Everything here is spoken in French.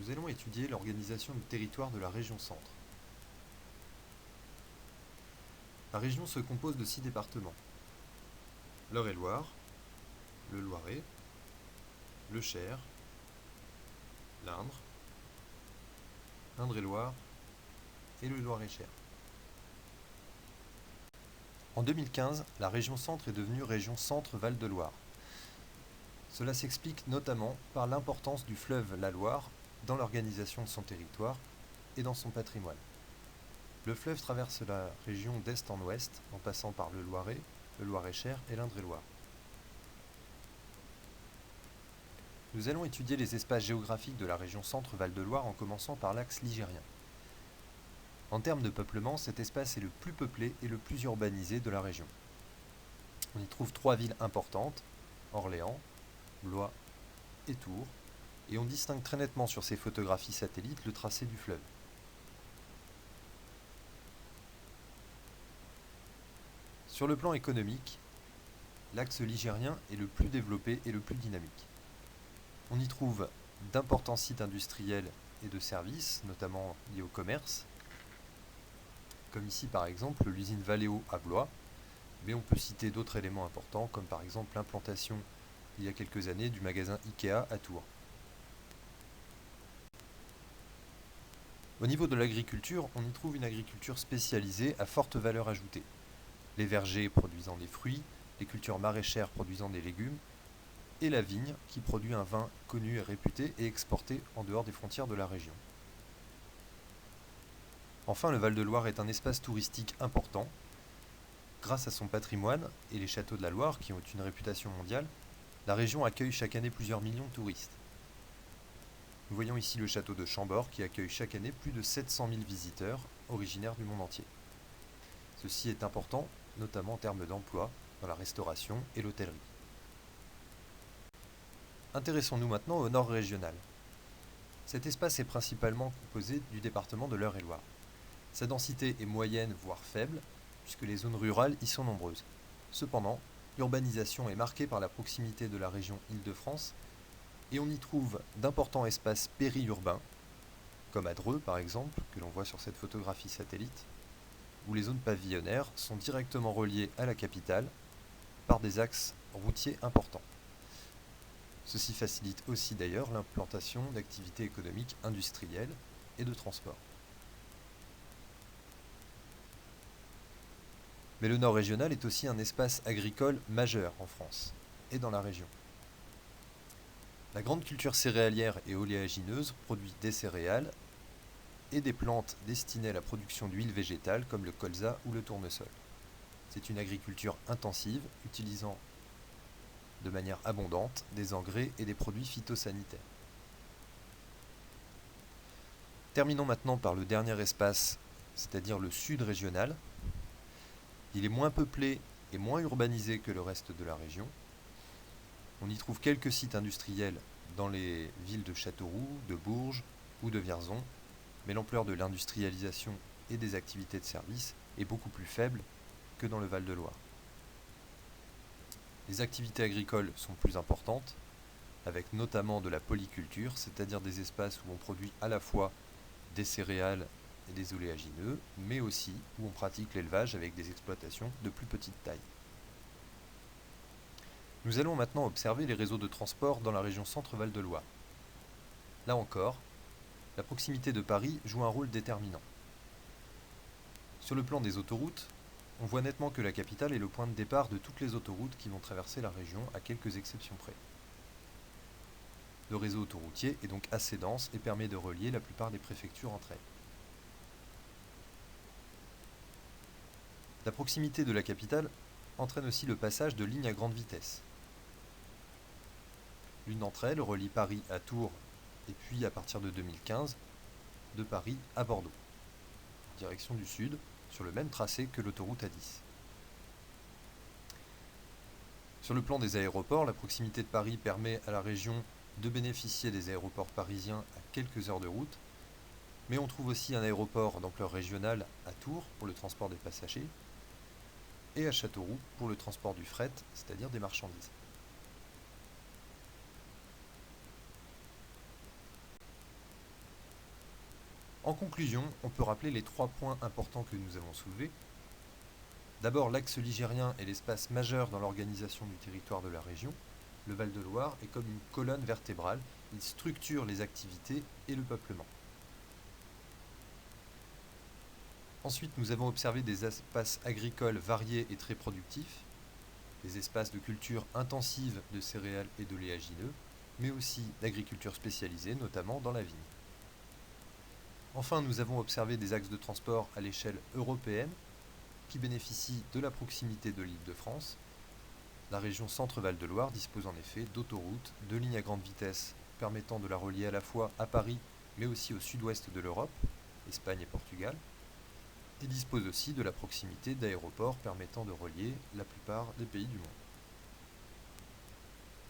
nous allons étudier l'organisation du territoire de la région Centre. La région se compose de 6 départements. l'Eure-et-Loir, le Loiret, le Cher, l'Indre, l'Indre-et-Loire et le Loir-et-Cher. En 2015, la région Centre est devenue région Centre-Val de Loire. Cela s'explique notamment par l'importance du fleuve la Loire dans l'organisation de son territoire et dans son patrimoine. Le fleuve traverse la région d'est en ouest, en passant par le Loiret, le Loir-et-Cher et l'Indre-et-Loire. Nous allons étudier les espaces géographiques de la région Centre-Val de Loire en commençant par l'axe ligérien. En termes de peuplement, cet espace est le plus peuplé et le plus urbanisé de la région. On y trouve 3 villes importantes, Orléans, Blois et Tours, et on distingue très nettement sur ces photographies satellites le tracé du fleuve. Sur le plan économique, l'axe ligérien est le plus développé et le plus dynamique. On y trouve d'importants sites industriels et de services, notamment liés au commerce, comme ici par exemple l'usine Valeo à Blois, mais on peut citer d'autres éléments importants, comme par exemple l'implantation il y a quelques années du magasin Ikea à Tours. Au niveau de l'agriculture, on y trouve une agriculture spécialisée à forte valeur ajoutée. Les vergers produisant des fruits, les cultures maraîchères produisant des légumes, et la vigne qui produit un vin connu et réputé et exporté en dehors des frontières de la région. Enfin, le Val-de-Loire est un espace touristique important. Grâce à son patrimoine et les châteaux de la Loire qui ont une réputation mondiale, la région accueille chaque année plusieurs millions de touristes. Nous voyons ici le château de Chambord qui accueille chaque année plus de 700 000 visiteurs originaires du monde entier. Ceci est important, notamment en termes d'emploi, dans la restauration et l'hôtellerie. Intéressons-nous maintenant au nord régional. Cet espace est principalement composé du département de l'Eure-et-Loire. Sa densité est moyenne voire faible, puisque les zones rurales y sont nombreuses. Cependant, l'urbanisation est marquée par la proximité de la région Île-de-France, et on y trouve d'importants espaces périurbains, comme à Dreux par exemple, que l'on voit sur cette photographie satellite, où les zones pavillonnaires sont directement reliées à la capitale par des axes routiers importants. Ceci facilite aussi d'ailleurs l'implantation d'activités économiques industrielles et de transport. Mais le nord régional est aussi un espace agricole majeur en France et dans la région. La grande culture céréalière et oléagineuse produit des céréales et des plantes destinées à la production d'huile végétale comme le colza ou le tournesol. C'est une agriculture intensive utilisant de manière abondante des engrais et des produits phytosanitaires. Terminons maintenant par le dernier espace, c'est-à-dire le sud régional. Il est moins peuplé et moins urbanisé que le reste de la région. On y trouve quelques sites industriels dans les villes de Châteauroux, de Bourges ou de Vierzon, mais l'ampleur de l'industrialisation et des activités de service est beaucoup plus faible que dans le Val-de-Loire. Les activités agricoles sont plus importantes, avec notamment de la polyculture, c'est-à-dire des espaces où on produit à la fois des céréales et des oléagineux, mais aussi où on pratique l'élevage avec des exploitations de plus petite taille. Nous allons maintenant observer les réseaux de transport dans la région Centre-Val de Loire. Là encore, la proximité de Paris joue un rôle déterminant. Sur le plan des autoroutes, on voit nettement que la capitale est le point de départ de toutes les autoroutes qui vont traverser la région, à quelques exceptions près. Le réseau autoroutier est donc assez dense et permet de relier la plupart des préfectures entre elles. La proximité de la capitale entraîne aussi le passage de lignes à grande vitesse. L'une d'entre elles relie Paris à Tours et puis à partir de 2015, de Paris à Bordeaux, en direction du sud, sur le même tracé que l'autoroute A10. Sur le plan des aéroports, la proximité de Paris permet à la région de bénéficier des aéroports parisiens à quelques heures de route, mais on trouve aussi un aéroport d'ampleur régionale à Tours pour le transport des passagers et à Châteauroux pour le transport du fret, c'est-à-dire des marchandises. En conclusion, on peut rappeler les 3 points importants que nous avons soulevés. D'abord, l'axe ligérien est l'espace majeur dans l'organisation du territoire de la région. Le Val-de-Loire est comme une colonne vertébrale, il structure les activités et le peuplement. Ensuite, nous avons observé des espaces agricoles variés et très productifs, des espaces de culture intensive de céréales et d'oléagineux, mais aussi d'agriculture spécialisée, notamment dans la vigne. Enfin, nous avons observé des axes de transport à l'échelle européenne qui bénéficient de la proximité de l'Île-de-France. La région Centre-Val de Loire dispose en effet d'autoroutes, de lignes à grande vitesse permettant de la relier à la fois à Paris, mais aussi au sud-ouest de l'Europe, Espagne et Portugal, et dispose aussi de la proximité d'aéroports permettant de relier la plupart des pays du monde.